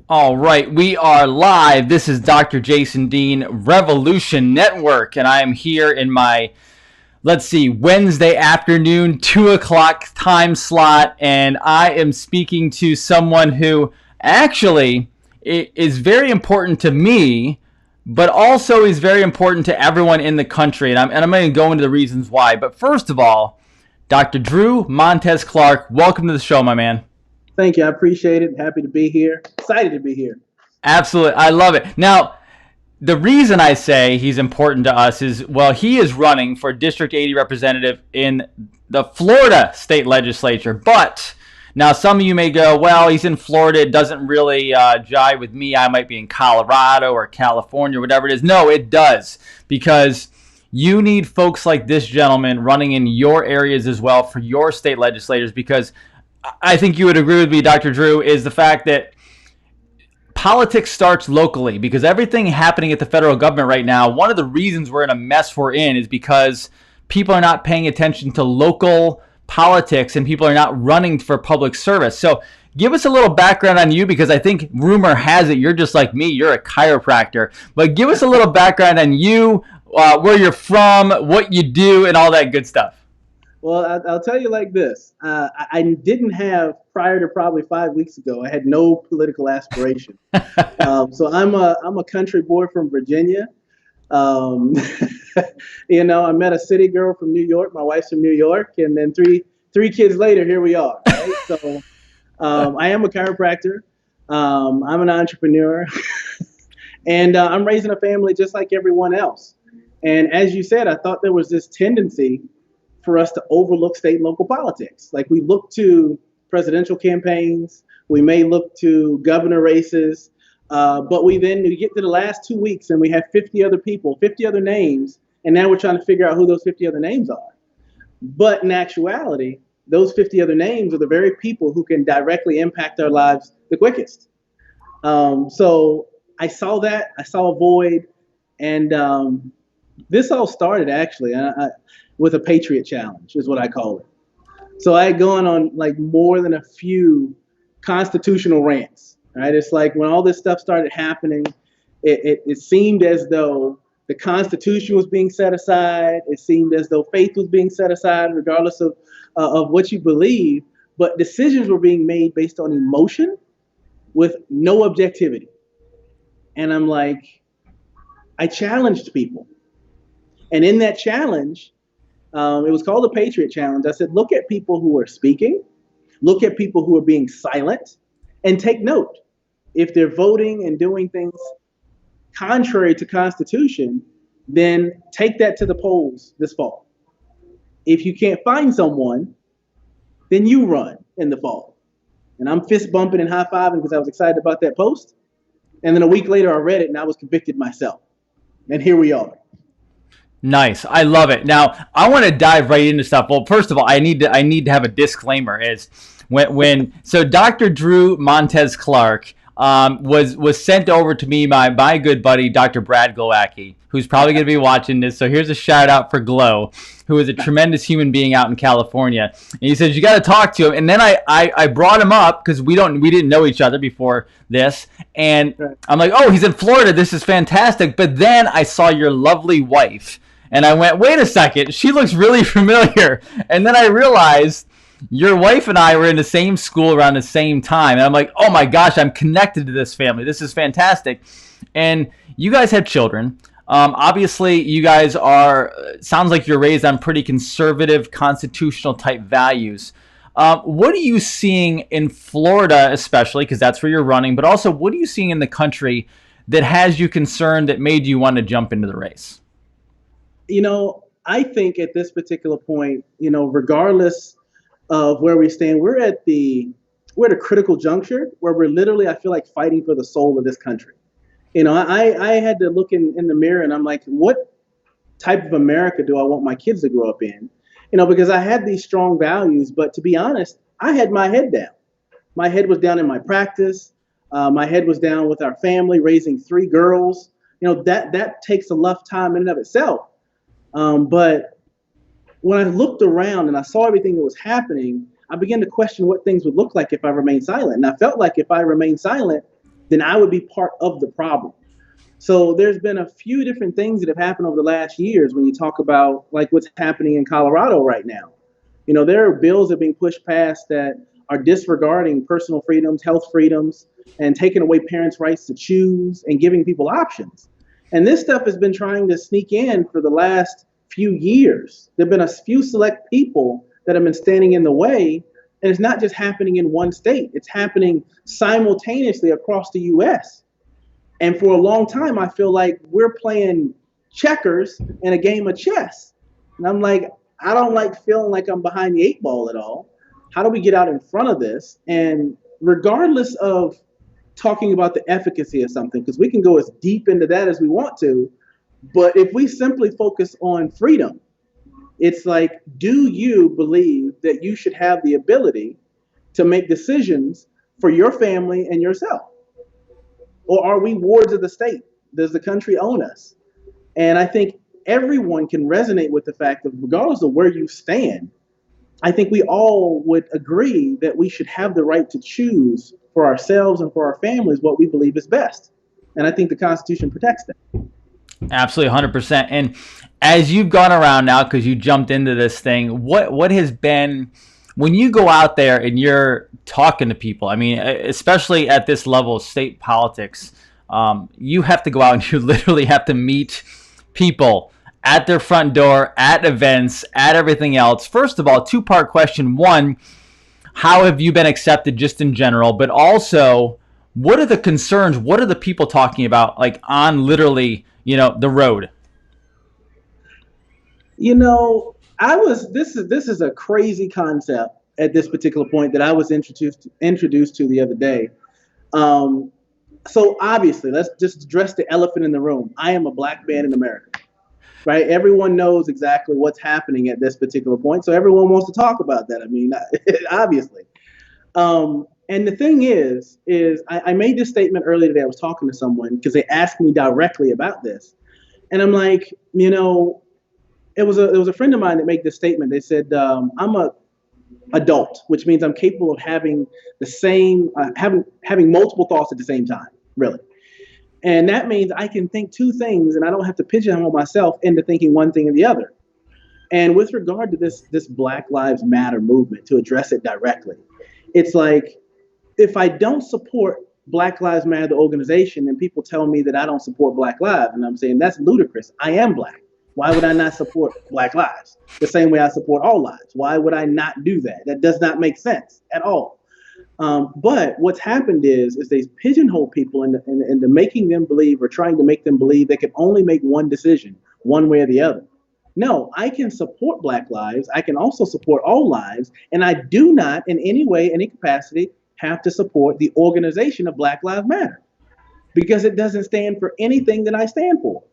All right, we are live. This is Dr. Jason Dean, Revolution Network, and I am here in my, let's see, Wednesday afternoon, 2 o'clock time slot, and I am speaking to someone who actually is very important to me, but also is very important to everyone in the country, and I'm going to go into the reasons why. But first of all, Dr. Drew Montez Clark, welcome to the show, my man. Thank you. I appreciate it. Happy to be here. Excited to be here. Absolutely. I love it. Now, the reason I say he's important to us is, well, he is running for District 80 representative in the Florida state legislature. But now some of you may go, well, he's in Florida. It doesn't really jive with me. I might be in Colorado or California, whatever it is. No, it does, because you need folks like this gentleman running in your areas as well for your state legislators, because I think you would agree with me, Dr. Drew, is the fact that politics starts locally, because everything happening at the federal government right now, one of the reasons we're in a mess we're in is because people are not paying attention to local politics and people are not running for public service. So give us a little background on you, because I think rumor has it you're just like me, you're a chiropractor. But give us a little background on you, where you're from, what you do, and all that good stuff. Well, I'll tell you like this. I didn't have, prior to probably 5 weeks ago, I had no political aspiration. So I'm a country boy from Virginia. Um, I met a city girl from New York. My wife's from New York, and then three kids later, here we are. Right? So I am a chiropractor. I'm an entrepreneur, and I'm raising a family just like everyone else. And as you said, I thought there was this tendency for us to overlook state and local politics. Like, we look to presidential campaigns, we may look to governor races, but we get to the last 2 weeks and we have 50 other people, 50 other names, and now we're trying to figure out who those 50 other names are. But in actuality, those 50 other names are the very people who can directly impact our lives the quickest. So I saw that, I saw a void, and this all started actually with a Patriot Challenge, is what I call it. So I had gone on like more than a few constitutional rants. Right? It's like when all this stuff started happening, it seemed as though the Constitution was being set aside. It seemed as though faith was being set aside, regardless of what you believe. But decisions were being made based on emotion with no objectivity. And I'm like, I challenged people. And in that challenge, it was called the Patriot Challenge. I said, look at people who are speaking, look at people who are being silent, and take note. If they're voting and doing things contrary to Constitution, then take that to the polls this fall. If you can't find someone, then you run in the fall. And I'm fist bumping and high fiving because I was excited about that post. And then a week later, I read it and I was convicted myself. And here we are. Nice. I love it. Now, I want to dive right into stuff. Well, first of all, I need to have a disclaimer. Is when so Dr. Drew Montez Clark was sent over to me by my good buddy Dr. Brad Glowacki, who's probably going to be watching this. So here's a shout out for Glow, who is a tremendous human being out in California. And he says you got to talk to him. And then I brought him up because we didn't know each other before this, and I'm like, oh, he's in Florida. This is fantastic. But then I saw your lovely wife. And I went, wait a second, she looks really familiar. And then I realized your wife and I were in the same school around the same time. And I'm like, oh my gosh, I'm connected to this family. This is fantastic. And you guys have children. Obviously, you guys sounds like you're raised on pretty conservative, constitutional type values. What are you seeing in Florida, especially, because that's where you're running, but also what are you seeing in the country that has you concerned, that made you want to jump into the race? I think at this particular point, regardless of where we stand, we're at a critical juncture where we're literally, I feel like, fighting for the soul of this country. I had to look in the mirror and I'm like, what type of America do I want my kids to grow up in? Because I had these strong values, but to be honest, I had my head down. My head was down in my practice. My head was down with our family, raising three girls. That takes a rough time in and of itself. But when I looked around and I saw everything that was happening, I began to question what things would look like if I remained silent. And I felt like if I remained silent, then I would be part of the problem. So there's been a few different things that have happened over the last years when you talk about like what's happening in Colorado right now. You know, there are bills that are being pushed past that are disregarding personal freedoms, health freedoms, and taking away parents' rights to choose and giving people options. And this stuff has been trying to sneak in for the last few years. There have been a few select people that have been standing in the way, and it's not just happening in one state, it's happening simultaneously across the US. And for a long time, I feel like we're playing checkers in a game of chess. And I'm like, I don't like feeling like I'm behind the eight ball at all. How do we get out in front of this? And regardless of talking about the efficacy of something, because we can go as deep into that as we want to, but if we simply focus on freedom, it's like, do you believe that you should have the ability to make decisions for your family and yourself? Or are we wards of the state? Does the country own us? And I think everyone can resonate with the fact that regardless of where you stand, I think we all would agree that we should have the right to choose for ourselves and for our families what we believe is best. And I think the Constitution protects that. Absolutely, 100%. And as you've gone around now, because you jumped into this thing, what has been when you go out there and you're talking to people? I mean, especially at this level of state politics, you have to go out and you literally have to meet people at their front door, at events, at everything else. First of all, two-part question. One, how have you been accepted just in general? But also, what are the concerns? What are the people talking about, like on literally, the road? You know, this is a crazy concept at this particular point that I was introduced to the other day. Um, so obviously, let's just address the elephant in the room. I am a black man in America, right? Everyone knows exactly what's happening at this particular point, so everyone wants to talk about that. I mean, obviously. And the thing is I made this statement earlier today. I was talking to someone because they asked me directly about this, and I'm like, it was a friend of mine that made this statement. They said, I'm a adult, which means I'm capable of having the same having multiple thoughts at the same time, really. And that means I can think two things, and I don't have to pigeonhole myself into thinking one thing or the other. And with regard to this Black Lives Matter movement, to address it directly, it's like if I don't support Black Lives Matter, the organization, and people tell me that I don't support Black Lives, and I'm saying that's ludicrous. I am Black. Why would I not support Black lives the same way I support all lives? Why would I not do that? That does not make sense at all. But what's happened is they pigeonhole people into making them believe, or trying to make them believe they can only make one decision, one way or the other. No, I can support Black lives. I can also support all lives. And I do not in any way, any capacity, have to support the organization of Black Lives Matter because it doesn't stand for anything that I stand for.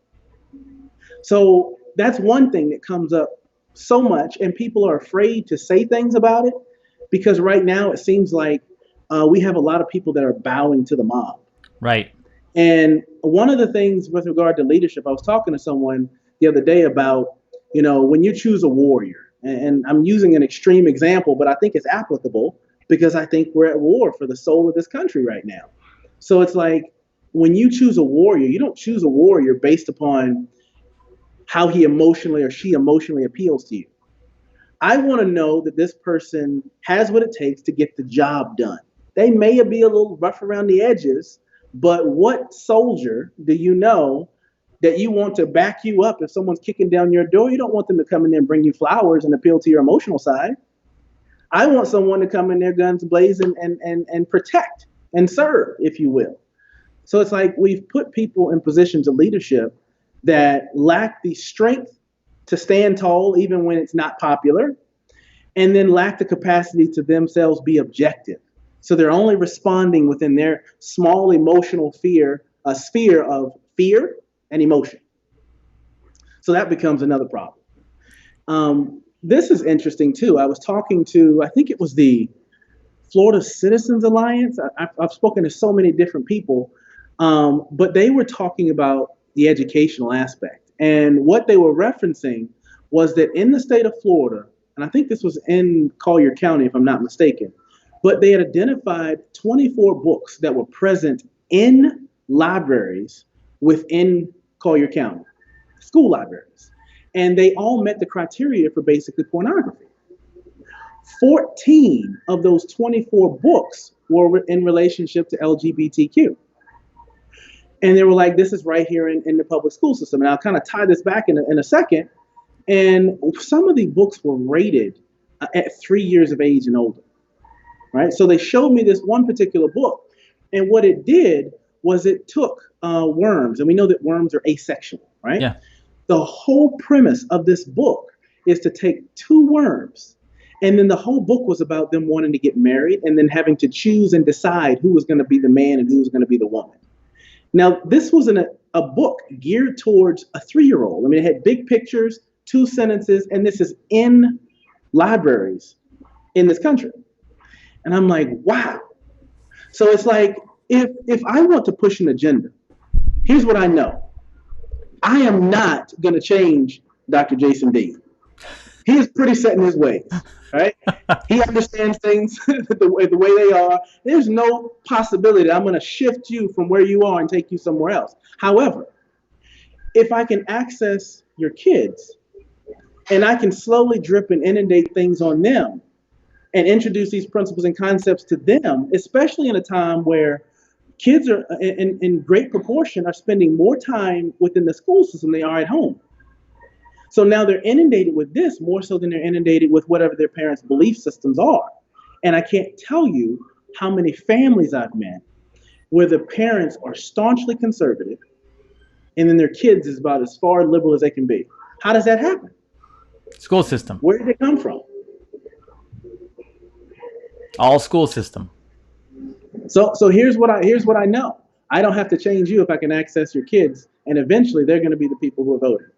So that's one thing that comes up so much, and people are afraid to say things about it because right now it seems like we have a lot of people that are bowing to the mob. Right. And one of the things with regard to leadership, I was talking to someone the other day about, when you choose a warrior, and I'm using an extreme example, but I think it's applicable because I think we're at war for the soul of this country right now. So it's like when you choose a warrior, you don't choose a warrior based upon how he emotionally or she emotionally appeals to you. I want to know that this person has what it takes to get the job done. They may be a little rough around the edges, but what soldier do you know that you want to back you up if someone's kicking down your door? You don't want them to come in there and bring you flowers and appeal to your emotional side. I want someone to come in there guns blazing and protect and serve, if you will. So it's like we've put people in positions of leadership that lack the strength to stand tall even when it's not popular, and then lack the capacity to themselves be objective. So they're only responding within their small emotional sphere of fear and emotion. So that becomes another problem. This is interesting too. I was talking to, I think it was the Florida Citizens Alliance. I've spoken to so many different people, but they were talking about the educational aspect. And what they were referencing was that in the state of Florida, and I think this was in Collier County, if I'm not mistaken, but they had identified 24 books that were present in libraries within Collier County, school libraries. And they all met the criteria for basically pornography. 14 of those 24 books were in relationship to LGBTQ. And they were like, this is right here in the public school system. And I'll kind of tie this back in a second. And some of the books were rated at 3 years of age and older, right? So they showed me this one particular book. And what it did was it took worms, and we know that worms are asexual, right? Yeah. The whole premise of this book is to take two worms, and then the whole book was about them wanting to get married and then having to choose and decide who was going to be the man and who was going to be the woman. Now, this was a book geared towards a 3-year-old. I mean, it had big pictures, 2 sentences, and this is in libraries in this country. And I'm like, wow. So it's like, if I want to push an agenda, here's what I know. I am not going to change Dr. Jason Dean. He is pretty set in his ways, right? He understands things the way they are. There's no possibility that I'm going to shift you from where you are and take you somewhere else. However, if I can access your kids and I can slowly drip and inundate things on them and introduce these principles and concepts to them, especially in a time where kids are in great proportion are spending more time within the school system than they are at home. So now they're inundated with this more so than they're inundated with whatever their parents' belief systems are. And I can't tell you how many families I've met where the parents are staunchly conservative and then their kids is about as far liberal as they can be. How does that happen? School system. Where did it come from? All school system. So here's what I know. I don't have to change you if I can access your kids, and eventually they're going to be the people who are voting.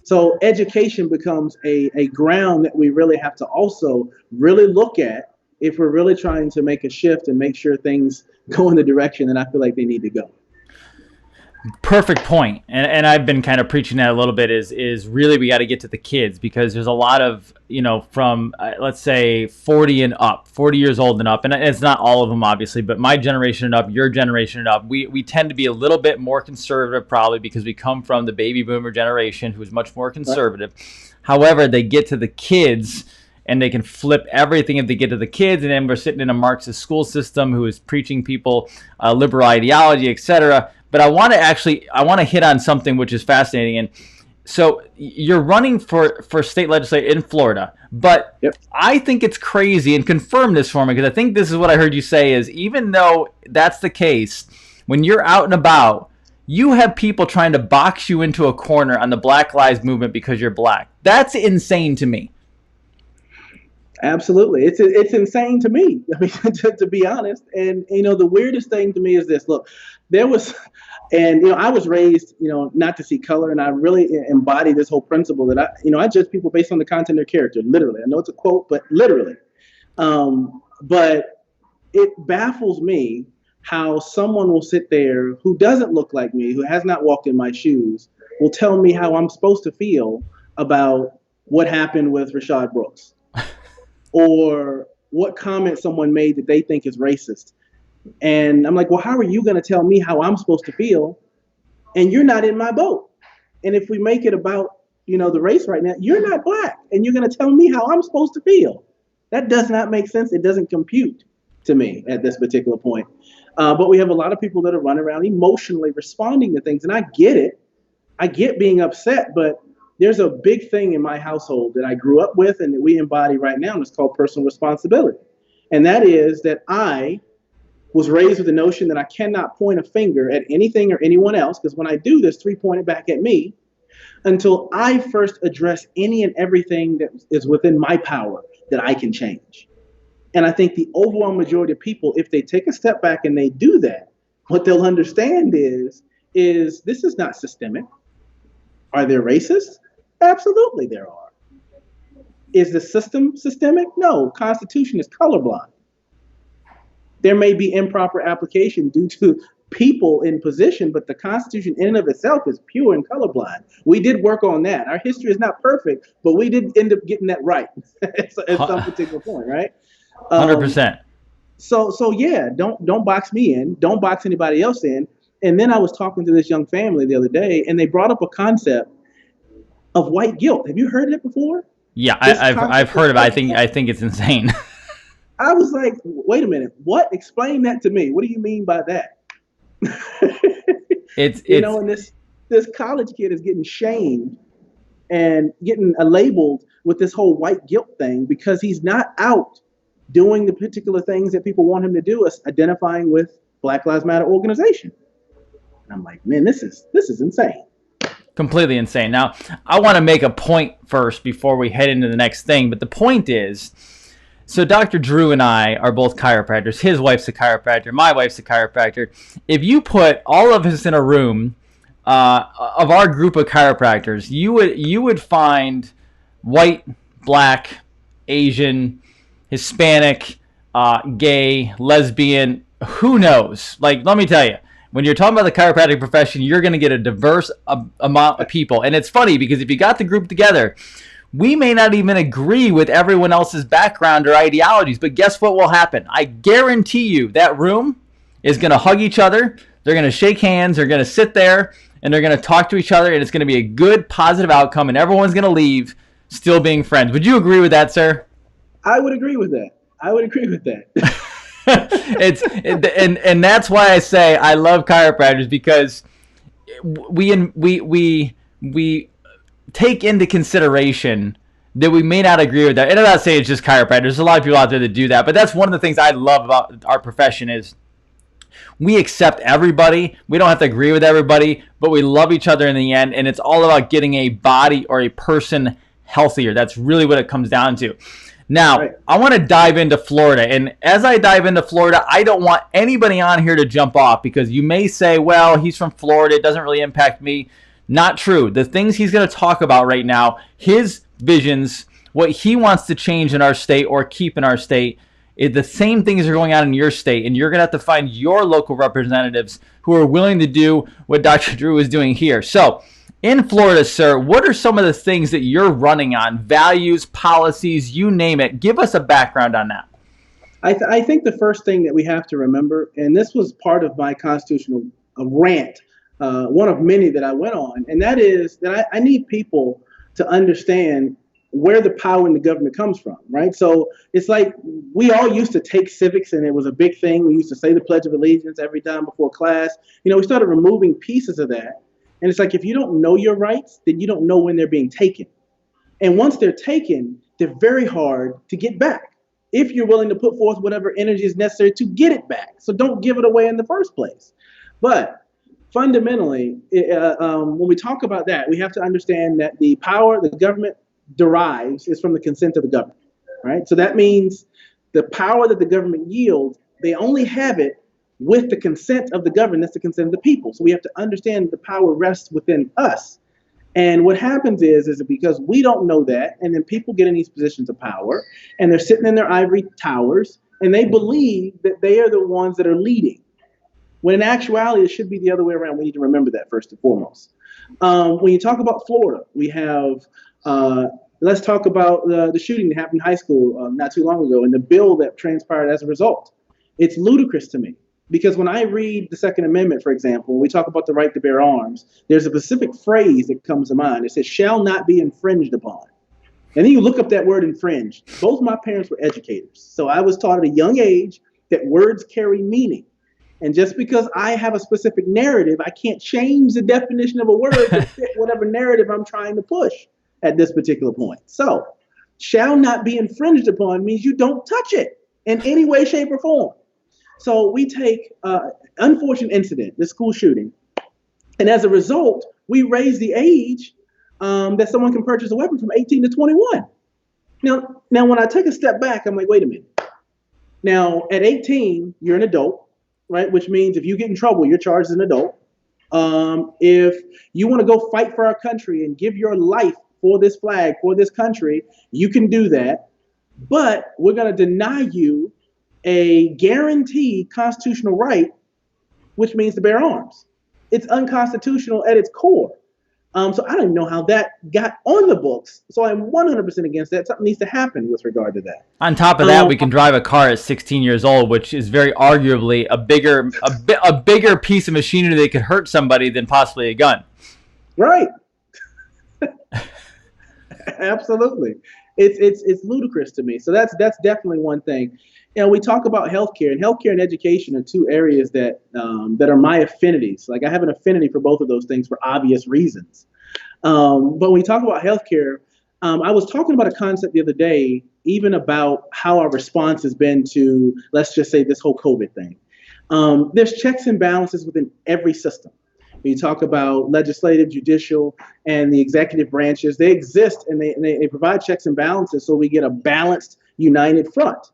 So education becomes a ground that we really have to also really look at if we're really trying to make a shift and make sure things go in the direction that I feel like they need to go. Perfect point. And I've been kind of preaching that a little bit is really we got to get to the kids, because there's a lot of, from let's say 40 and up, 40 years old and up, and it's not all of them obviously, but my generation and up, your generation and up, we tend to be a little bit more conservative probably because we come from the baby boomer generation who is much more conservative. Right. However, they get to the kids and they can flip everything if they get to the kids, and then we're sitting in a Marxist school system who is preaching people liberal ideology, etc. But I want to hit on something which is fascinating. And so you're running for state legislature in Florida, but yep. I think it's crazy, and confirm this for me, because I think this is what I heard you say is, even though that's the case, when you're out and about, you have people trying to box you into a corner on the Black Lives Movement because you're black. That's insane to me. Absolutely. It's insane to me, I mean, to be honest. And, the weirdest thing to me is this. Look, I was raised, not to see color, and I really embody this whole principle that I judge people based on the content of their character, literally. I know it's a quote, but literally. But it baffles me how someone will sit there who doesn't look like me, who has not walked in my shoes, will tell me how I'm supposed to feel about what happened with Rashad Brooks. Or what comment someone made that they think is racist. And I'm like, well, how are you going to tell me how I'm supposed to feel? And you're not in my boat. And if we make it about, the race right now, you're not black. And you're going to tell me how I'm supposed to feel. That does not make sense. It doesn't compute to me at this particular point. But we have a lot of people that are running around emotionally responding to things. And I get it. I get being upset, but there's a big thing in my household that I grew up with and that we embody right now, and it's called personal responsibility. And that is that I was raised with the notion that I cannot point a finger at anything or anyone else, because when I do this, 3 point it back at me, until I first address any and everything that is within my power that I can change. And I think the overwhelming majority of people, if they take a step back and they do that, what they'll understand is this is not systemic. Are there racists? Absolutely there are. Is the system systemic? No. Constitution is colorblind. There may be improper application due to people in position, but the Constitution in and of itself is pure and colorblind. We did work on that. Our history is not perfect, but we did end up getting that right at some particular point, right? 100%. So yeah, don't box me in. Don't box anybody else in. And then I was talking to this young family the other day, and they brought up a concept of white guilt. Have you heard of it before? Yeah, This I've concept of heard of it. white I guilt. think it's insane. I was like, wait a minute, what? Explain that to me. What do you mean by that? You It's know, and this college kid is getting shamed and getting labeled with this whole white guilt thing because he's not out doing the particular things that people want him to do, as identifying with Black Lives Matter organization. And I'm like, man, this is insane. completely insane. Now, I want to make a point first before we head into the next thing, but the point is, so Dr. Drew and I are both chiropractors. His wife's a chiropractor. My wife's a chiropractor. If you put all of us in a room of our group of chiropractors, you would find white, black, Asian, Hispanic, gay, lesbian, who knows? Like, let me tell you, when you're talking about the chiropractic profession, you're going to get a diverse amount of people. And it's funny because if you got the group together, we may not even agree with everyone else's background or ideologies, but guess what will happen? I guarantee you that room is going to hug each other. They're going to shake hands. They're going to sit there and they're going to talk to each other, and it's going to be a good, positive outcome, and everyone's going to leave still being friends. Would you agree with that, sir? I would agree with that. I would agree with that. And that's why I say I love chiropractors, because we take into consideration that we may not agree with that. And I'm not saying it's just chiropractors. There's a lot of people out there that do that, but that's one of the things I love about our profession is we accept everybody. We don't have to agree with everybody, but we love each other in the end, and it's all about getting a body or a person healthier. That's really what it comes down to. Now, Right. I want to dive into Florida. And as I dive into Florida, I don't want anybody on here to jump off, because you may say, well, he's from Florida. It doesn't really impact me. Not true. The things he's going to talk about right now, his visions, what he wants to change in our state or keep in our state, the same things are going on in your state. And you're going to have to find your local representatives who are willing to do what Dr. Drew is doing here. So, in Florida, sir, what are some of the things that you're running on? Values, policies, you name it. Give us a background on that. I think the first thing that we have to remember, and this was part of my constitutional rant, one of many that I went on, and that is that I need people to understand where the power in the government comes from, right? So it's like we all used to take civics, and it was a big thing. We used to say the Pledge of Allegiance every time before class. You know, we started removing pieces of that. And it's like if you don't know your rights, then you don't know when they're being taken. And once they're taken, they're very hard to get back if you're willing to put forth whatever energy is necessary to get it back. So don't give it away in the first place. But fundamentally, when we talk about that, we have to understand that the power the government derives is from the consent of the government, right? So that means the power that the government yields, they only have it with the consent of the government. That's the consent of the people. So we have to understand the power rests within us. And what happens is because we don't know that, and then people get in these positions of power, and they're sitting in their ivory towers, and they believe that they are the ones that are leading. When in actuality, it should be the other way around. We need to remember that first and foremost. When you talk about Florida, we have, let's talk about the shooting that happened in high school not too long ago, and the bill that transpired as a result. It's ludicrous to me. Because when I read the Second Amendment, for example, when we talk about the right to bear arms, there's a specific phrase that comes to mind. It says, shall not be infringed upon. And then you look up that word infringed. Both my parents were educators. So I was taught at a young age that words carry meaning. And just because I have a specific narrative, I can't change the definition of a word to fit whatever narrative I'm trying to push at this particular point. So, shall not be infringed upon means you don't touch it in any way, shape, or form. So we take unfortunate incident, the school shooting, and as a result, we raise the age that someone can purchase a weapon from 18 to 21. Now, when I take a step back, I'm like, wait a minute. Now, at 18, you're an adult, right? Which means if you get in trouble, you're charged as an adult. If you want to go fight for our country and give your life for this flag, for this country, you can do that. But we're going to deny you a guaranteed constitutional right, which means to bear arms. It's unconstitutional at its core. So I don't even know how that got on the books. So I'm 100% against that. Something needs to happen with regard to that. On top of that, Um, we can drive a car at 16 years old, which is very arguably a bigger piece of machinery that could hurt somebody than possibly a gun. right. Absolutely. It's ludicrous to me. So that's definitely one thing. We talk about healthcare, and healthcare and education are two areas that are my affinities. Like I have an affinity for both of those things for obvious reasons. But when we talk about healthcare, I was talking about a concept the other day, even about how our response has been to, let's just say, this whole COVID thing. There's checks and balances within every system. When you talk about legislative, judicial, and the executive branches, they exist and they provide checks and balances so we get a balanced, united front.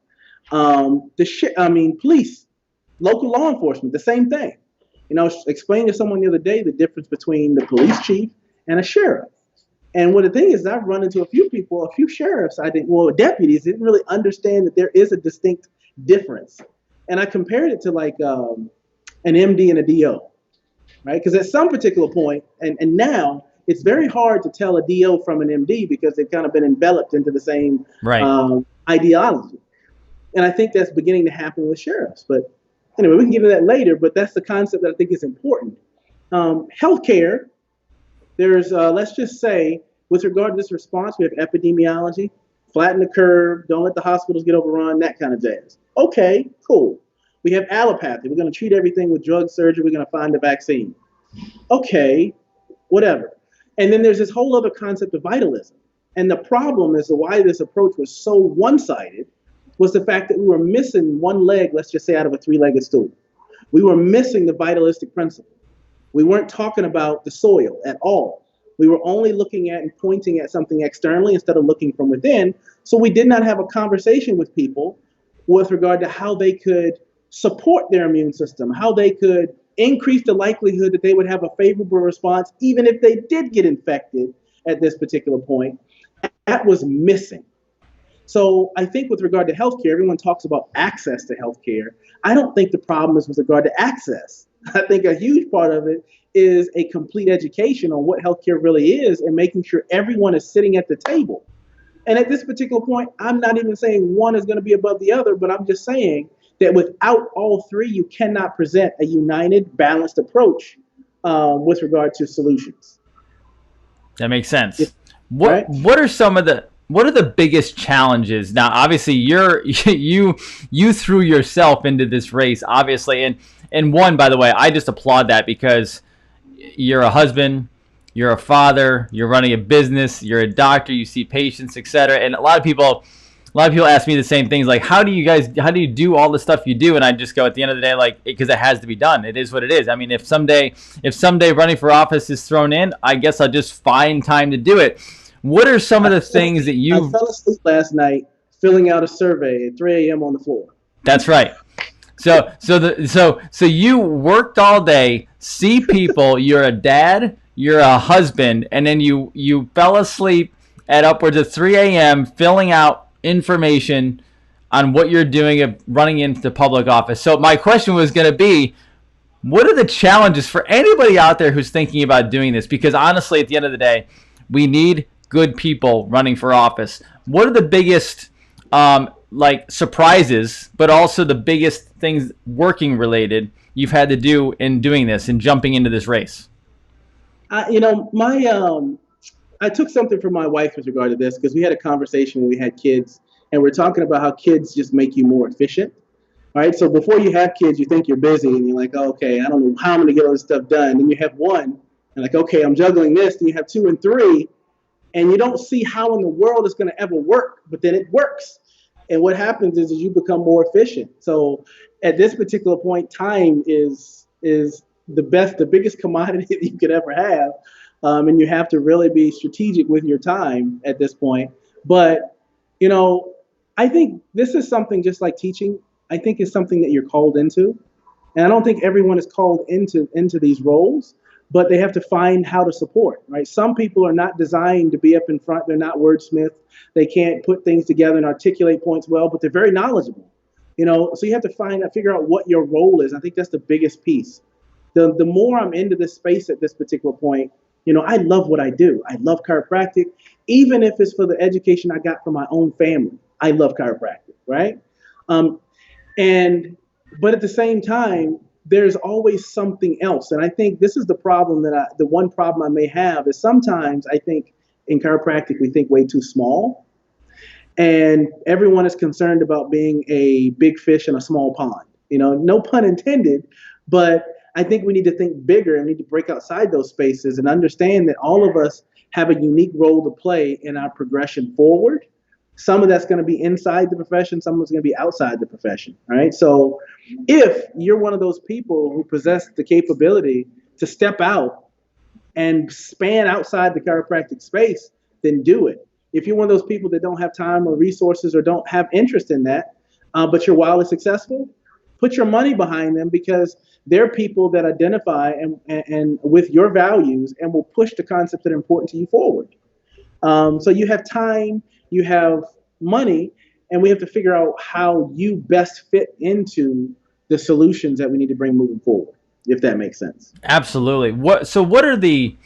Police, local law enforcement, the same thing. Explain to someone the other day the difference between the police chief and a sheriff. And what the thing is, I've run into a few sheriffs, I think, well, deputies didn't really understand that there is a distinct difference. And I compared it to like an MD and a DO, right? Because at some particular point, and now it's very hard to tell a DO from an MD because they've kind of been enveloped into the same Right. ideology. And I think that's beginning to happen with sheriffs. But anyway, we can get into that later, but that's the concept that I think is important. Healthcare, there's, let's just say, with regard to this response, we have epidemiology, flatten the curve, don't let the hospitals get overrun, that kind of jazz. Okay, cool. We have allopathy. We're going to treat everything with drug surgery. We're going to find a vaccine. Okay, whatever. And then there's this whole other concept of vitalism. And the problem is why this approach was so one-sided was the fact that we were missing one leg, let's just say, out of a three-legged stool. We were missing the vitalistic principle. We weren't talking about the soil at all. We were only looking at and pointing at something externally instead of looking from within. So we did not have a conversation with people with regard to how they could support their immune system, how they could increase the likelihood that they would have a favorable response, even if they did get infected at this particular point. That was missing. So I think with regard to healthcare, everyone talks about access to healthcare. I don't think the problem is with regard to access. I think a huge part of it is a complete education on what healthcare really is and making sure everyone is sitting at the table. And at this particular point, I'm not even saying one is going to be above the other, but I'm just saying that without all three, you cannot present a united, balanced approach with regard to solutions. That makes sense. Right? What are the biggest challenges? Now, obviously, you threw yourself into this race, obviously, and one, by the way, I just applaud that because you're a husband, you're a father, you're running a business, you're a doctor, you see patients, etc. And a lot of people ask me the same things, like, how do you do all the stuff you do? And I just go, at the end of the day, like, because it has to be done. It is what it is. I mean, if someday running for office is thrown in, I guess I'll just find time to do it. What are some of the things that you... I fell asleep last night filling out a survey at 3 a.m. on the floor. That's right. So you worked all day, see people, you're a dad, you're a husband, and then you fell asleep at upwards of 3 a.m. filling out information on what you're doing of running into public office. So my question was going to be, what are the challenges for anybody out there who's thinking about doing this? Because honestly, at the end of the day, we need good people running for office. What are the biggest surprises, but also the biggest things working related you've had to do in doing this and jumping into this race? I took something from my wife with regard to this because we had a conversation when we had kids, and we're talking about how kids just make you more efficient. All right. So before you have kids, you think you're busy and you're like, oh, okay, I don't know how I'm going to get all this stuff done. And you have one and like, okay, I'm juggling this. And you have two and three, and you don't see how in the world it's going to ever work, but then it works. And what happens is you become more efficient. So at this particular point, time is the biggest commodity that you could ever have. And you have to really be strategic with your time at this point. But, I think this is something just like teaching. I think it's something that you're called into. And I don't think everyone is called into these roles, but they have to find how to support, right? Some people are not designed to be up in front. They're not wordsmiths. They can't put things together and articulate points well, but they're very knowledgeable. So you have to figure out what your role is. I think that's the biggest piece. The more I'm into this space at this particular point, I love what I do. I love chiropractic, even if it's for the education I got from my own family. I love chiropractic, right? Um, and but at the same time, there's always something else. And I think this is the problem the one problem I may have is sometimes I think in chiropractic we think way too small, and everyone is concerned about being a big fish in a small pond. No pun intended, but I think we need to think bigger and need to break outside those spaces and understand that all of us have a unique role to play in our progression forward. Some of that's going to be inside the profession, some of it's going to be outside the profession. All right. So if you're one of those people who possess the capability to step out and span outside the chiropractic space, then do it. If you're one of those people that don't have time or resources or don't have interest in that, but you're wildly successful, put your money behind them because they're people that identify and with your values and will push the concepts that are important to you forward. So you have time, you have money, and we have to figure out how you best fit into the solutions that we need to bring moving forward, if that makes sense. Absolutely. What are the,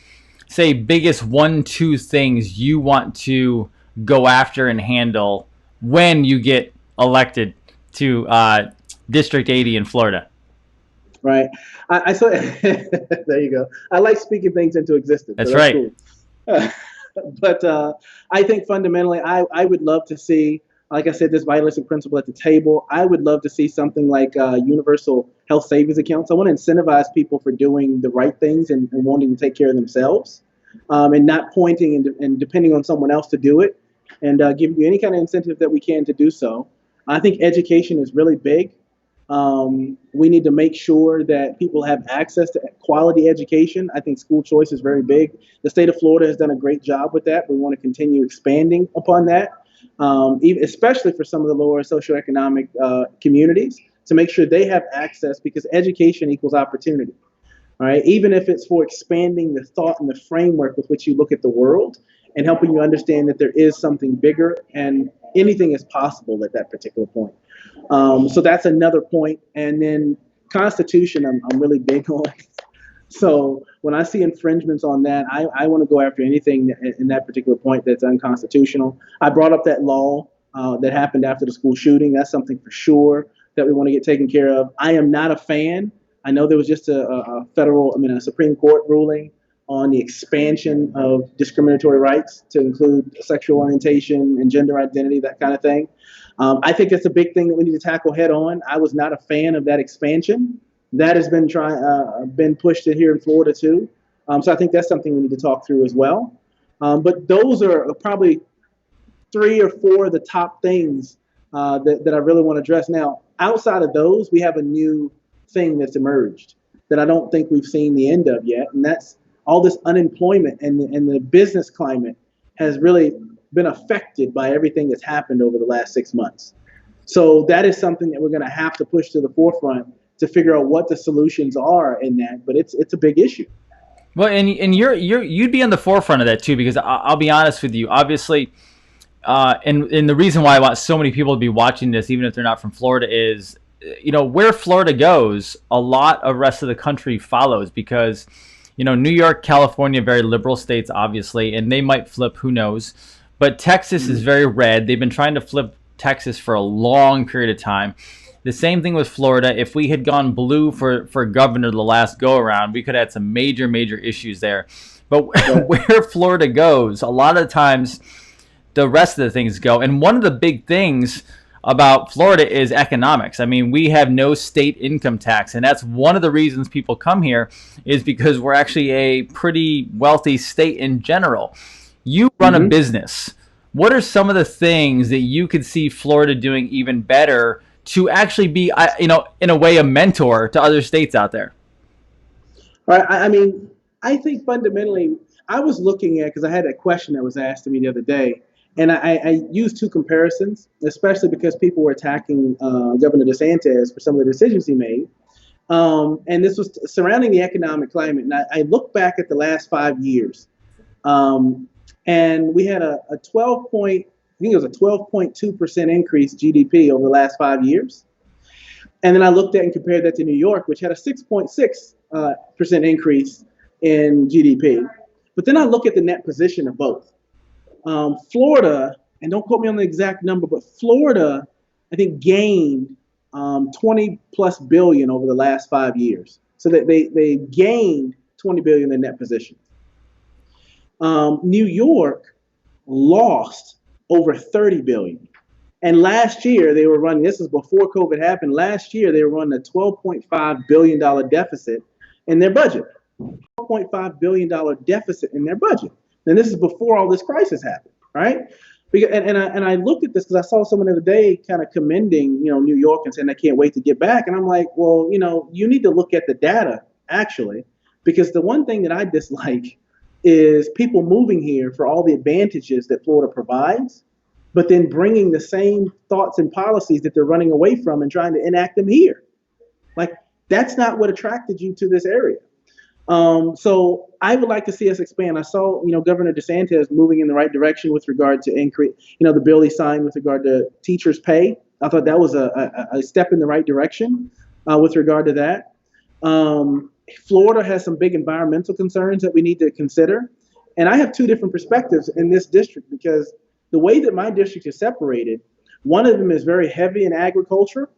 say, biggest one, two things you want to go after and handle when you get elected to District 80 in Florida? Right. I so there you go. I like speaking things into existence. So That's that's right. cool. But I think fundamentally, I would love to see, like I said, this vitalistic principle at the table. I would love to see something like universal health savings accounts. I want to incentivize people for doing the right things and wanting to take care of themselves, and not pointing and depending on someone else to do it, and giving you any kind of incentive that we can to do so. I think education is really big. We need to make sure that people have access to quality education. I think school choice is very big. The state of Florida has done a great job with that. We want to continue expanding upon that, especially for some of the lower socioeconomic communities, to make sure they have access because education equals opportunity. All right, even if it's for expanding the thought and the framework with which you look at the world and helping you understand that there is something bigger and anything is possible at that particular point. So that's another point. And then Constitution, I'm really big on. So when I see infringements on that, I want to go after anything in that particular point that's unconstitutional. I brought up that law that happened after the school shooting. That's something for sure that we want to get taken care of. I am not a fan. I know there was just a Supreme Court ruling on the expansion of discriminatory rights to include sexual orientation and gender identity, that kind of thing. I think that's a big thing that we need to tackle head on. I was not a fan of that expansion. That has been pushed in here in Florida too. So I think that's something we need to talk through as well. But those are probably three or four of the top things that I really want to address. Now, outside of those, we have a new thing that's emerged that I don't think we've seen the end of yet, and that's all this unemployment and the business climate has really been affected by everything that's happened over the last 6 months. So that is something that we're going to have to push to the forefront to figure out what the solutions are in that. But it's a big issue. Well, and you'd be on the forefront of that too, because I'll be honest with you. Obviously, and the reason why I want so many people to be watching this, even if they're not from Florida, is where Florida goes, a lot of rest of the country follows because New York, California, very liberal states, obviously, and they might flip. Who knows? But Texas is very red. They've been trying to flip Texas for a long period of time. The same thing with Florida. If we had gone blue for governor the last go around, we could have had some major issues there. But where Florida goes, a lot of times the rest of the things go. And one of the big things about Florida is economics. I mean, we have no state income tax, and that's one of the reasons people come here is because we're actually a pretty wealthy state in general. You run a business. What are some of the things that you could see Florida doing even better to actually be, in a way, a mentor to other states out there? All right. I mean, I think fundamentally, I was looking at, because I had a question that was asked to me the other day, and I used two comparisons, especially because people were attacking Governor DeSantis for some of the decisions he made. And this was surrounding the economic climate. And I look back at the last 5 years, and we had a 12.2% increase GDP over the last 5 years. And then I looked at and compared that to New York, which had a 6.6% increase in GDP. But then I look at the net position of both. Florida, and don't quote me on the exact number, but Florida, I think, gained 20 plus billion over the last 5 years. So that they gained 20 billion in net position. New York lost over 30 billion. And last year they were running, this is before COVID happened, last year they were running a $12.5 billion deficit in their budget. $12.5 billion deficit in their budget. And this is before all this crisis happened, right? And I looked at this because I saw someone the other day kind of commending, New York and saying, I can't wait to get back. And I'm like, well, you need to look at the data, actually, because the one thing that I dislike is people moving here for all the advantages that Florida provides, but then bringing the same thoughts and policies that they're running away from and trying to enact them here. Like, that's not what attracted you to this area. So I would like to see us expand. I saw, Governor DeSantis moving in the right direction with regard to increase, the bill he signed with regard to teachers' pay. I thought that was a step in the right direction with regard to that. Florida has some big environmental concerns that we need to consider. And I have two different perspectives in this district because the way that my district is separated, one of them is very heavy in agriculture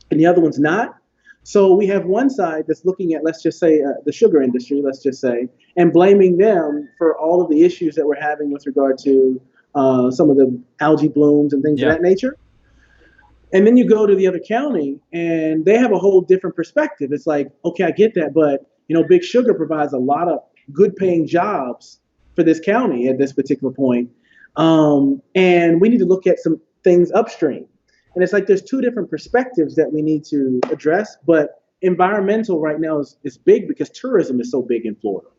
and the other one's not. So we have one side that's looking at, let's just say, the sugar industry, let's just say, and blaming them for all of the issues that we're having with regard to some of the algae blooms and things of that nature. And then you go to the other county and they have a whole different perspective. It's like, okay, I get that, but Big Sugar provides a lot of good paying jobs for this county at this particular point. And we need to look at some things upstream. And it's like there's two different perspectives that we need to address, but environmental right now is big because tourism is so big in Florida.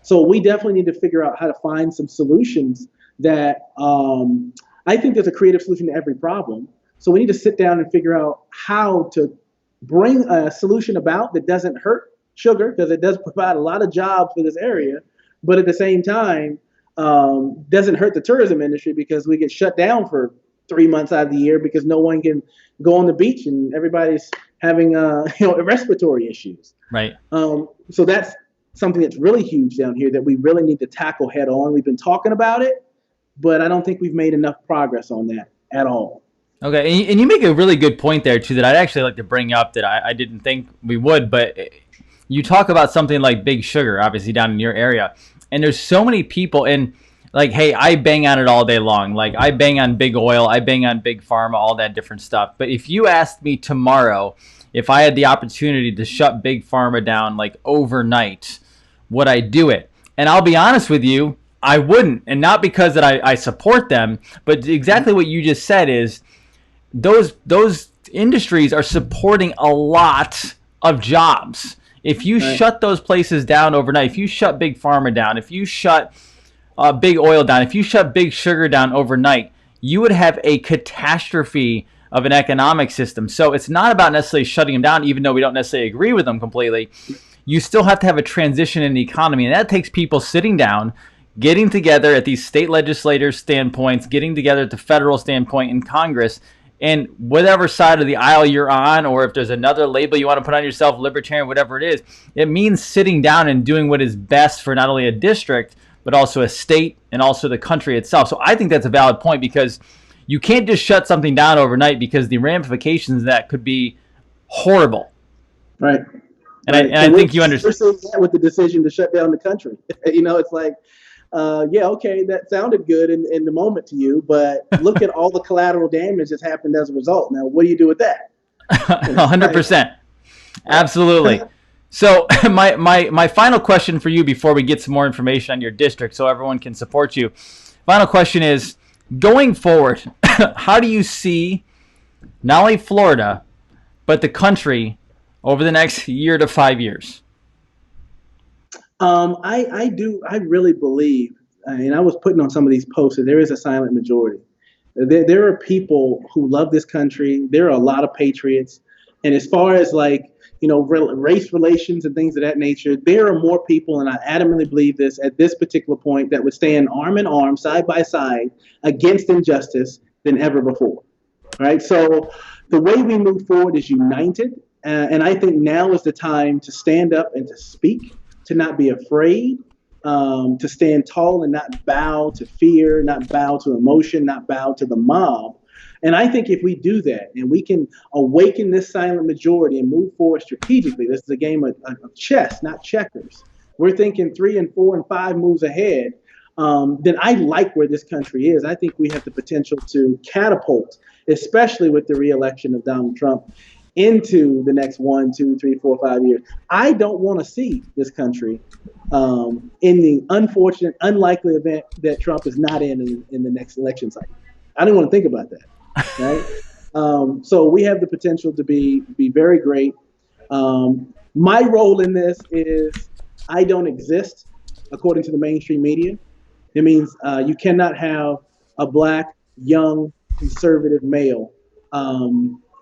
So we definitely need to figure out how to find some solutions that I think there's a creative solution to every problem. So we need to sit down and figure out how to bring a solution about that doesn't hurt sugar, because it does provide a lot of jobs for this area, but at the same time, doesn't hurt the tourism industry because we get shut down for 3 months out of the year because no one can go on the beach and everybody's having respiratory issues. Right. So that's something that's really huge down here that we really need to tackle head on. We've been talking about it, but I don't think we've made enough progress on that at all. Okay, and you make a really good point there too that I'd actually like to bring up that I didn't think we would, but you talk about something like Big Sugar, obviously down in your area, and there's so many people and like, hey, I bang on it all day long. Like, I bang on big oil, I bang on big pharma, all that different stuff. But if you asked me tomorrow if I had the opportunity to shut big pharma down like overnight, would I do it? And I'll be honest with you, I wouldn't. And not because that I support them, but exactly what you just said is those industries are supporting a lot of jobs. If you shut those places down overnight, if you shut big pharma down, if you shut big oil down, if you shut Big Sugar down overnight, you would have a catastrophe of an economic system. So it's not about necessarily shutting them down, even though we don't necessarily agree with them completely. You still have to have a transition in the economy, and that takes people sitting down, getting together at these state legislators' standpoints, getting together at the federal standpoint in Congress, and whatever side of the aisle you're on, or if there's another label you want to put on yourself, libertarian, whatever it is, it means sitting down and doing what is best for not only a district, but also a state and also the country itself. So I think that's a valid point because you can't just shut something down overnight because the ramifications of that could be horrible. Right. And I think you understand. We're seeing that with the decision to shut down the country. It's like, okay, that sounded good in the moment to you, but look at all the collateral damage that's happened as a result. Now, what do you do with that? 100%. Absolutely. So my final question for you before we get some more information on your district so everyone can support you. Final question is, going forward, how do you see not only Florida, but the country over the next year to 5 years? I really believe, and I was putting on some of these posts, that there is a silent majority. There are people who love this country. There are a lot of patriots. And as far as race relations and things of that nature, there are more people, and I adamantly believe this at this particular point, that would stand arm in arm, side by side, against injustice than ever before. All right. So the way we move forward is united. And I think now is the time to stand up and to speak, to not be afraid, to stand tall and not bow to fear, not bow to emotion, not bow to the mob. And I think if we do that and we can awaken this silent majority and move forward strategically, this is a game of chess, not checkers. We're thinking 3 and 4 and 5 moves ahead. Then I like where this country is. I think we have the potential to catapult, especially with the reelection of Donald Trump, into the next 1, 2, 3, 4, 5 years. I don't want to see this country in the unfortunate, unlikely event that Trump is not in the next election cycle. I don't want to think about that, right? So we have the potential to be very great. My role in this is I don't exist according to the mainstream media. It means you cannot have a black, young, conservative male,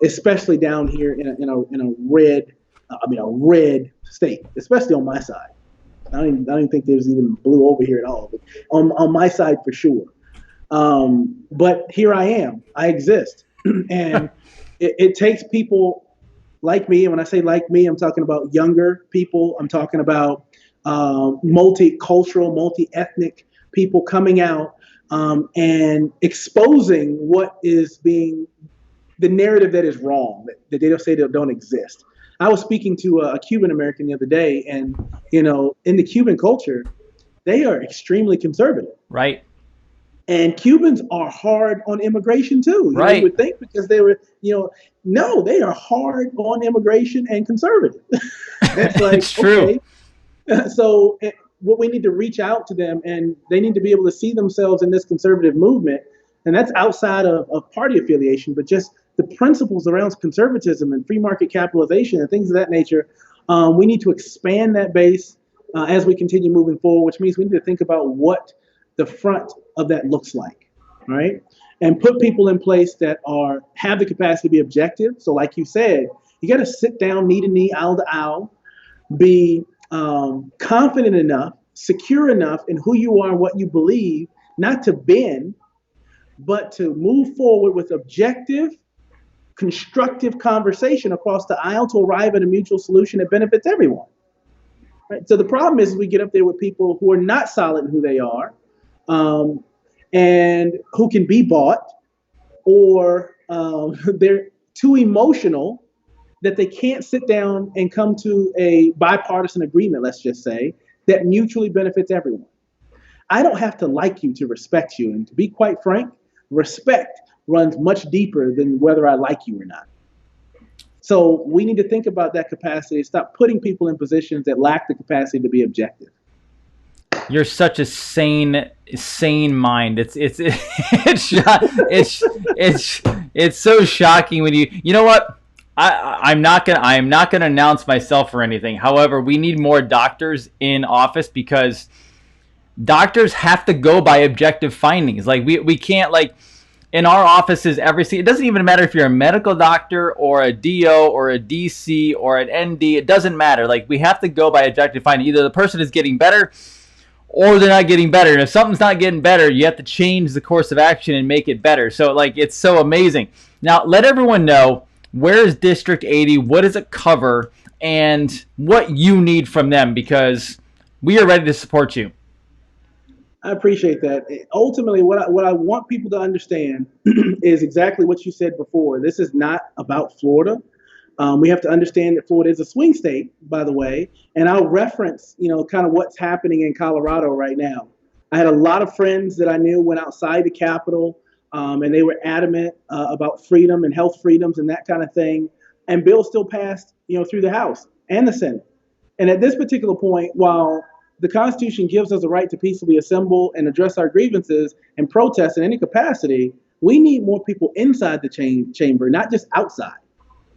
especially down here in a red, a red state, especially on my side. I don't even think there's even blue over here at all, but on my side for sure. But here I am. I exist, and it takes people like me. And when I say like me, I'm talking about younger people. I'm talking about multicultural, multi-ethnic people coming out and exposing what is being the narrative that is wrong, that they don't say that don't exist. I was speaking to a Cuban American the other day, and in the Cuban culture, they are extremely conservative. Right. And Cubans are hard on immigration too. Right. You would think because they were, no, they are hard on immigration and conservative. It's like, it's true. Okay. So what we need to reach out to them, and they need to be able to see themselves in this conservative movement. And that's outside of party affiliation, but just the principles around conservatism and free market capitalization and things of that nature. We need to expand that base as we continue moving forward, which means we need to think about what the front of that looks like, right? And put people in place that have the capacity to be objective. So like you said, you got to sit down knee to knee, aisle to aisle, be confident enough, secure enough in who you are and what you believe, not to bend, but to move forward with objective, constructive conversation across the aisle to arrive at a mutual solution that benefits everyone. Right? So the problem is we get up there with people who are not solid in who they are, and who can be bought, or they're too emotional that they can't sit down and come to a bipartisan agreement, let's just say, that mutually benefits everyone. I don't have to like you to respect you. And to be quite frank, respect runs much deeper than whether I like you or not. So we need to think about that capacity, stop putting people in positions that lack the capacity to be objective. You're such a sane mind. It's so shocking when you know what? I am not gonna announce myself or anything. However, we need more doctors in office because doctors have to go by objective findings. Like we can't, like, in our offices, it doesn't even matter if you're a medical doctor or a DO or a DC or an ND. It doesn't matter. Like, we have to go by objective finding. Either the person is getting better or they're not getting better. And if something's not getting better, you have to change the course of action and make it better. So, like, it's so amazing. Now, let everyone know, where is District 80? What does it cover? And what you need from them, because we are ready to support you. I appreciate that. Ultimately, what I want people to understand is exactly what you said before. This is not about Florida. We have to understand that Florida is a swing state, by the way, and I'll reference, kind of what's happening in Colorado right now. I had a lot of friends that I knew went outside the Capitol, and they were adamant about freedom and health freedoms and that kind of thing. And bills still passed, through the House and the Senate. And at this particular point, while the Constitution gives us a right to peacefully assemble and address our grievances and protest in any capacity, we need more people inside the chamber, not just outside.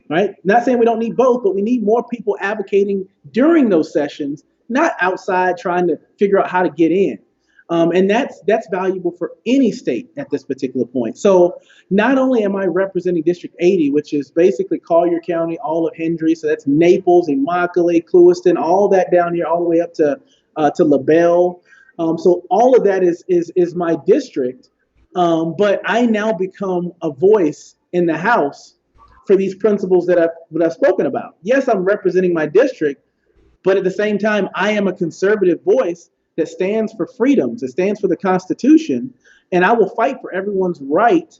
Right? Not saying we don't need both, but we need more people advocating during those sessions, not outside trying to figure out how to get in. And that's valuable for any state at this particular point. So not only am I representing District 80, which is basically Collier County, all of Hendry, so that's Naples, Immokalee, Clewiston, all that down here, all the way up to LaBelle. So all of that is my district. But I now become a voice in the House for these principles that I've spoken about. Yes, I'm representing my district, but at the same time, I am a conservative voice that stands for freedoms, that stands for the Constitution, and I will fight for everyone's right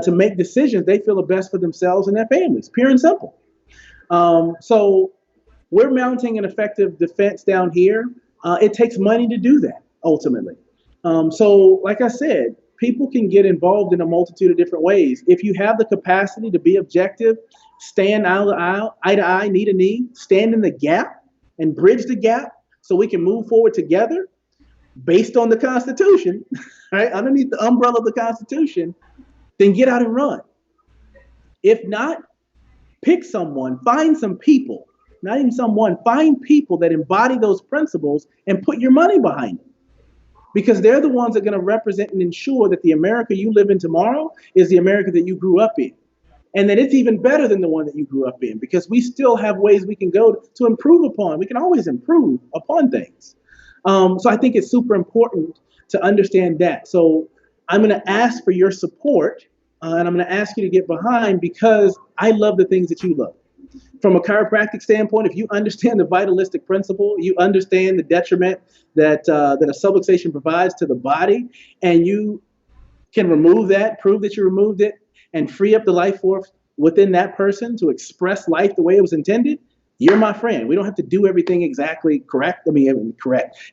to make decisions they feel are best for themselves and their families. Pure and simple. So we're mounting an effective defense down here. It takes money to do that, ultimately. So, like I said, people can get involved in a multitude of different ways. If you have the capacity to be objective, stand eye to eye, knee to knee, stand in the gap and bridge the gap so we can move forward together based on the Constitution, right, underneath the umbrella of the Constitution, then get out and run. If not, pick someone, find some people, not even someone, find people that embody those principles and put your money behind them. Because they're the ones that are going to represent and ensure that the America you live in tomorrow is the America that you grew up in. And that it's even better than the one that you grew up in, because we still have ways we can go to improve upon. We can always improve upon things. So I think it's super important to understand that. So I'm going to ask for your support, and I'm going to ask you to get behind, because I love the things that you love. From a chiropractic standpoint, if you understand the vitalistic principle, you understand the detriment that a subluxation provides to the body, and you can remove that, prove that you removed it, and free up the life force within that person to express life the way it was intended, you're my friend. We don't have to do everything exactly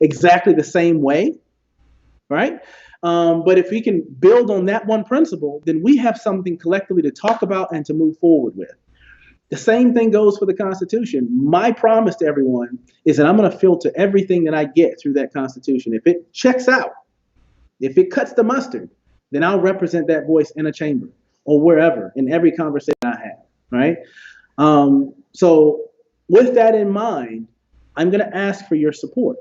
exactly the same way, right? But if we can build on that one principle, then we have something collectively to talk about and to move forward with. The same thing goes for the Constitution. My promise to everyone is that I'm going to filter everything that I get through that Constitution. If it checks out, if it cuts the mustard, then I'll represent that voice in a chamber or wherever, in every conversation I have, right? So with that in mind, I'm going to ask for your support.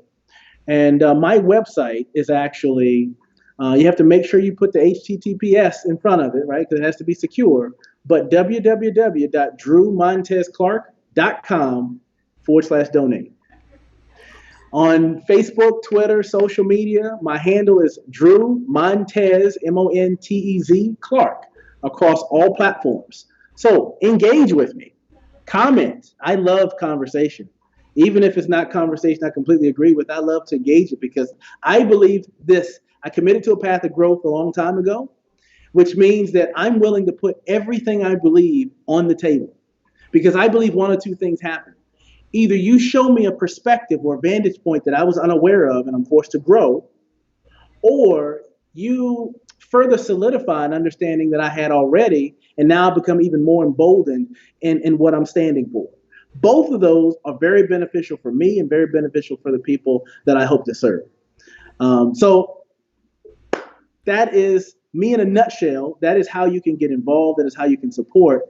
And my website is actually, you have to make sure you put the HTTPS in front of it, right? Because it has to be secure. But www.drewmontezclark.com/donate. On Facebook, Twitter, social media, my handle is Drew Montez, Montez Clark, across all platforms. So engage with me, comment. I love conversation. Even if it's not conversation I completely agree with, I love to engage it, because I believe this. I committed to a path of growth a long time ago, which means that I'm willing to put everything I believe on the table, because I believe one or two things happen. Either you show me a perspective or a vantage point that I was unaware of and I'm forced to grow, or you further solidify an understanding that I had already, and now become even more emboldened in what I'm standing for. Both of those are very beneficial for me and very beneficial for the people that I hope to serve. So that is me in a nutshell. That is how you can get involved. That is how you can support.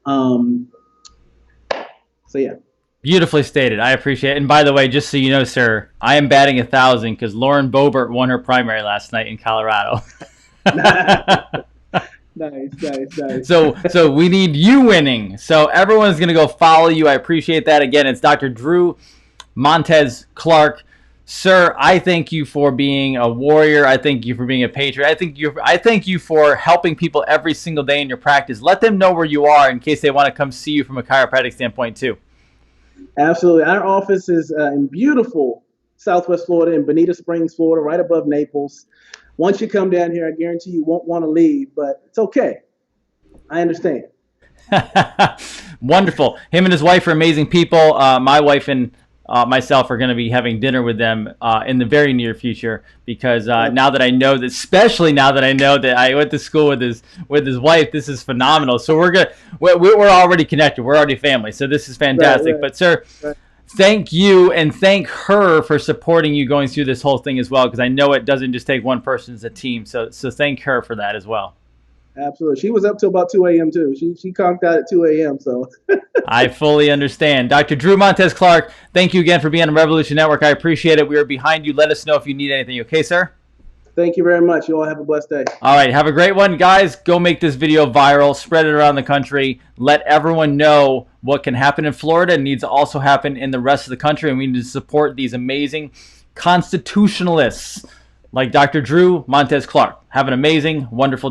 So yeah. Beautifully stated. I appreciate it. And by the way, just so you know, sir, I am batting 1,000 because Lauren Boebert won her primary last night in Colorado. Nice. So we need you winning. So everyone's going to go follow you. I appreciate that. Again, it's Dr. Drew Montez Clark. Sir, I thank you for being a warrior. I thank you for being a patriot. I thank you for helping people every single day in your practice. Let them know where you are in case they want to come see you from a chiropractic standpoint too. Absolutely. Our office is in beautiful Southwest Florida, in Bonita Springs, Florida, right above Naples. Once you come down here, I guarantee you won't want to leave, but it's okay. I understand. Wonderful. Him and his wife are amazing people. My wife and myself are going to be having dinner with them in the very near future, because now that I know that, especially now that I know that I went to school with his wife, this is phenomenal. So we're already connected. We're already family. So this is fantastic. Right. But sir, thank you, and thank her for supporting you going through this whole thing as well, because I know it doesn't just take one person, as a team. So thank her for that as well. Absolutely. She was up till about 2 a.m. too. She conked out at 2 a.m. So I fully understand. Dr. Drew Montez Clark, thank you again for being on Revolution Network. I appreciate it. We are behind you. Let us know if you need anything. Okay, sir? Thank you very much. You all have a blessed day. All right. Have a great one. Guys, go make this video viral. Spread it around the country. Let everyone know what can happen in Florida and needs to also happen in the rest of the country. And we need to support these amazing constitutionalists like Dr. Drew Montez Clark. Have an amazing, wonderful day.